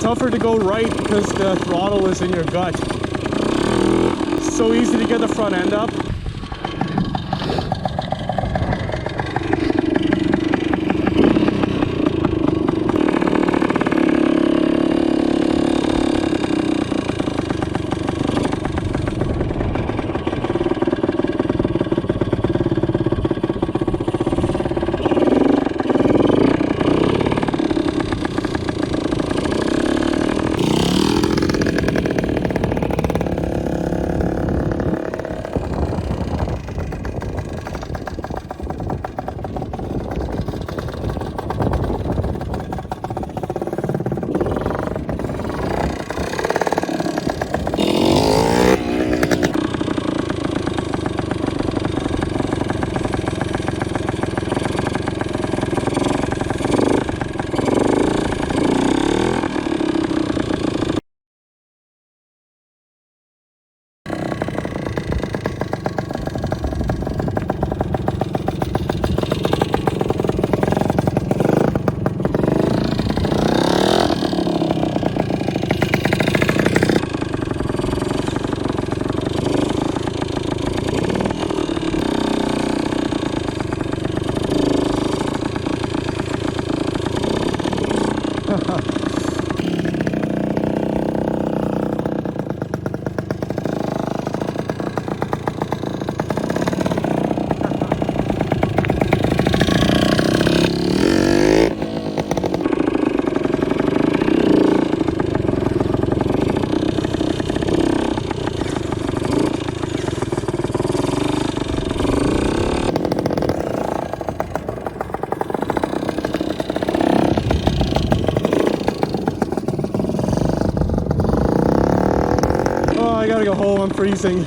tougher to go right because the throttle is in your gut. So easy to get the front end up. I gotta go home, I'm freezing.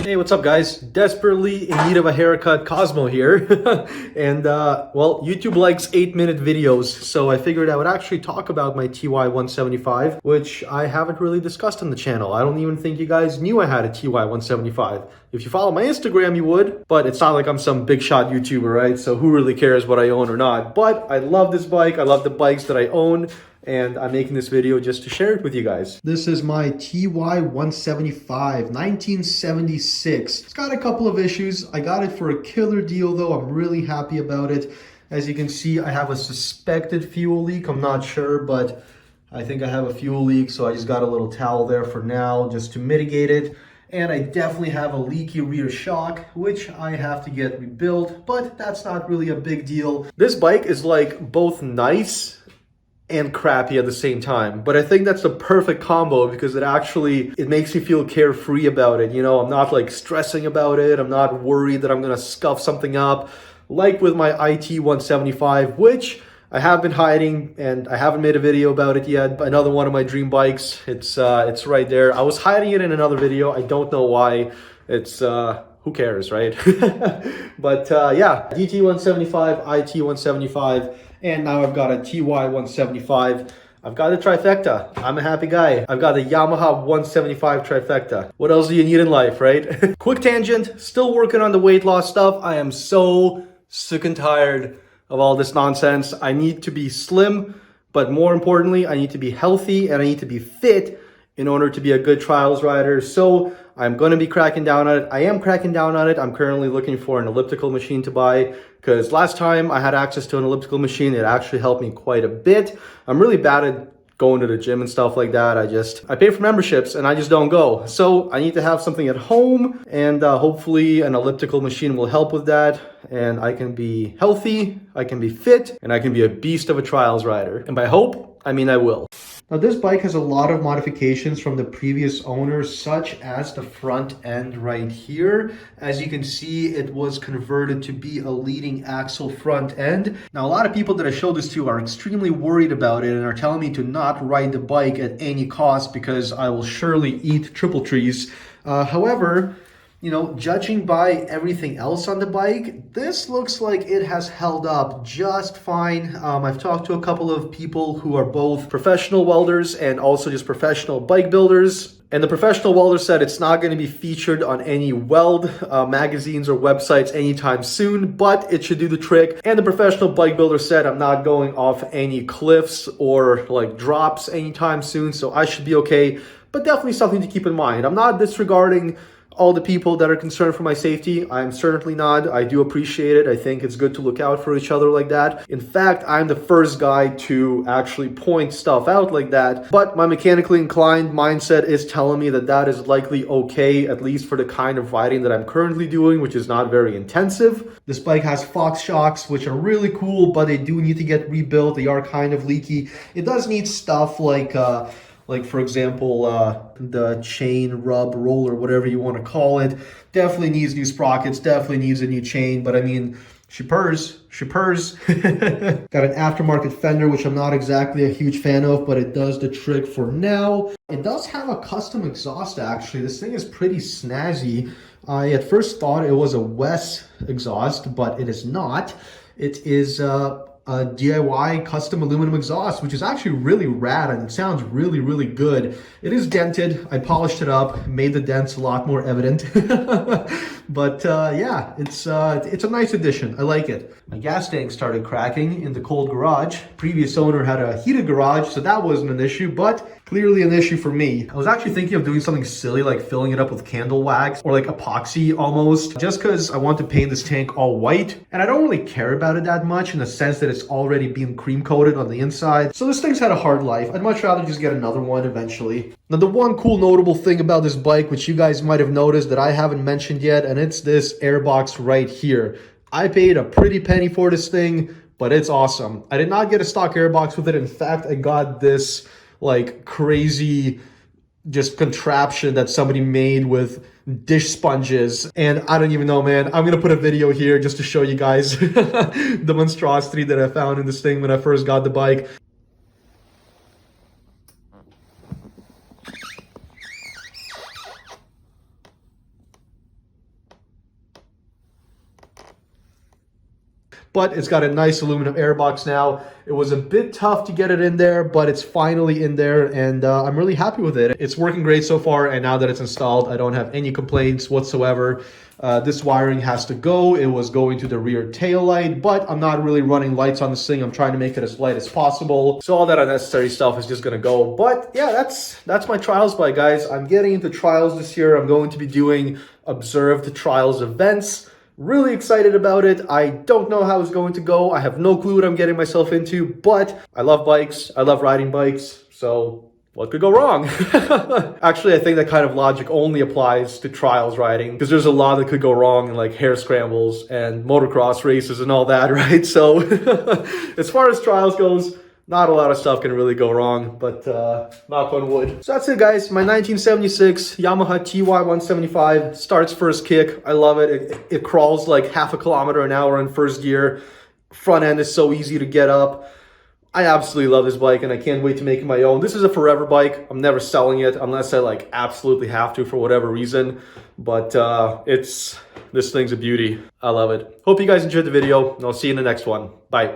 Hey, what's up guys? Desperately in need of a haircut, Cosmo here. And well, YouTube likes 8-minute videos, so I figured I would actually talk about my TY175, which I haven't really discussed on the channel. I don't even think you guys knew I had a TY175. If you follow my Instagram, you would, but it's not like I'm some big shot YouTuber, right? So who really cares what I own or not? But I love this bike. I love the bikes that I own, and I'm making this video just to share it with you guys. This is my TY175, 1976. It's got a couple of issues. I got it for a killer deal though. I'm really happy about it. As you can see, I have a suspected fuel leak. I'm not sure, but I think I have a fuel leak, so I just got a little towel there for now just to mitigate it. And I definitely have a leaky rear shock, which I have to get rebuilt, but that's not really a big deal. This bike is like both nice and crappy at the same time, but I think that's the perfect combo because it makes me feel carefree about it. You know, I'm not like stressing about it. I'm not worried that I'm gonna scuff something up, like with my IT175, which I have been hiding and I haven't made a video about it yet. Another one of my dream bikes. It's right there. I was hiding it in another video. I don't know why. It's who cares, right? But yeah, DT175, IT175, and now I've got a TY175. I've got a trifecta. I'm a happy guy. I've got a Yamaha 175 trifecta. What else do you need in life, right? Quick tangent, still working on the weight loss stuff. I am so sick and tired of all this nonsense. I need to be slim, but more importantly, I need to be healthy and I need to be fit in order to be a good trials rider. So I'm going to be cracking down on it. I am cracking down on it. I'm currently looking for an elliptical machine to buy because last time I had access to an elliptical machine, it actually helped me quite a bit. I'm really bad at going to the gym and stuff like that. I pay for memberships and I just don't go. So I need to have something at home, and hopefully an elliptical machine will help with that. And I can be healthy, I can be fit, and I can be a beast of a trials rider. And by hope, I mean I will. Now this bike has a lot of modifications from the previous owner, such as the front end right here. As you can see, it was converted to be a leading axle front end. Now a lot of people that I showed this to are extremely worried about it and are telling me to not ride the bike at any cost because I will surely eat triple trees. However, You know, judging by everything else on the bike, this looks like it has held up just fine. I've talked to a couple of people who are both professional welders and also just professional bike builders. And the professional welder said it's not going to be featured on any weld magazines or websites anytime soon, but it should do the trick. And the professional bike builder said I'm not going off any cliffs or like drops anytime soon, so I should be okay. But definitely something to keep in mind. I'm not disregarding all the people that are concerned for my safety. I'm certainly not. I do appreciate it. I think it's good to look out for each other like that. In fact, I'm the first guy to actually point stuff out like that. But my mechanically inclined mindset is telling me that that is likely okay, at least for the kind of riding that I'm currently doing, which is not very intensive. This bike has Fox shocks, which are really cool, but they do need to get rebuilt. They are kind of leaky. It does need stuff like for example, the chain rub roller, whatever you want to call it, definitely needs new sprockets, definitely needs a new chain. But I mean, she purrs. Got an aftermarket fender, which I'm not exactly a huge fan of, but it does the trick for now. It does have a custom exhaust, actually. This thing is pretty snazzy. I at first thought it was a Wes exhaust, but it is not. It is a DIY custom aluminum exhaust, which is actually really rad and it sounds really, really good. It is dented. I polished it up, made the dents a lot more evident. But yeah, it's a nice addition. I like it. My gas tank started cracking in the cold garage. Previous owner had a heated garage, so that wasn't an issue, but clearly an issue for me. I was actually thinking of doing something silly like filling it up with candle wax or like epoxy almost, just because I want to paint this tank all white. And I don't really care about it that much in the sense that it's already being cream coated on the inside. So this thing's had a hard life. I'd much rather just get another one eventually. Now the one cool notable thing about this bike, which you guys might have noticed that I haven't mentioned yet, and it's this airbox right here. I paid a pretty penny for this thing, but it's awesome. I did not get a stock airbox with it. In fact, I got this like crazy just contraption that somebody made with dish sponges, and I don't even know, man. I'm gonna put a video here just to show you guys the monstrosity that I found in this thing when I first got the bike. But it's got a nice aluminum airbox now. It was a bit tough to get it in there, but it's finally in there, and I'm really happy with it. It's working great so far, and now that it's installed, I don't have any complaints whatsoever. This wiring has to go. It was going to the rear tail light, but I'm not really running lights on this thing. I'm trying to make it as light as possible. So all that unnecessary stuff is just gonna go. But yeah, that's my trials bike, guys. I'm getting into trials this year. I'm going to be doing observed trials events. Really excited about it. I don't know how it's going to go. I have no clue what I'm getting myself into, but I love bikes. I love riding bikes. So what could go wrong? Actually, I think that kind of logic only applies to trials riding because there's a lot that could go wrong in like hare scrambles and motocross races and all that, right? So as far as trials goes, not a lot of stuff can really go wrong, but knock on wood. So that's it, guys. My 1976 Yamaha TY175 starts first kick. I love it. It crawls like half a kilometer an hour in first gear. Front end is so easy to get up. I absolutely love this bike, and I can't wait to make it my own. This is a forever bike. I'm never selling it unless I like absolutely have to for whatever reason. But this thing's a beauty. I love it. Hope you guys enjoyed the video, and I'll see you in the next one. Bye.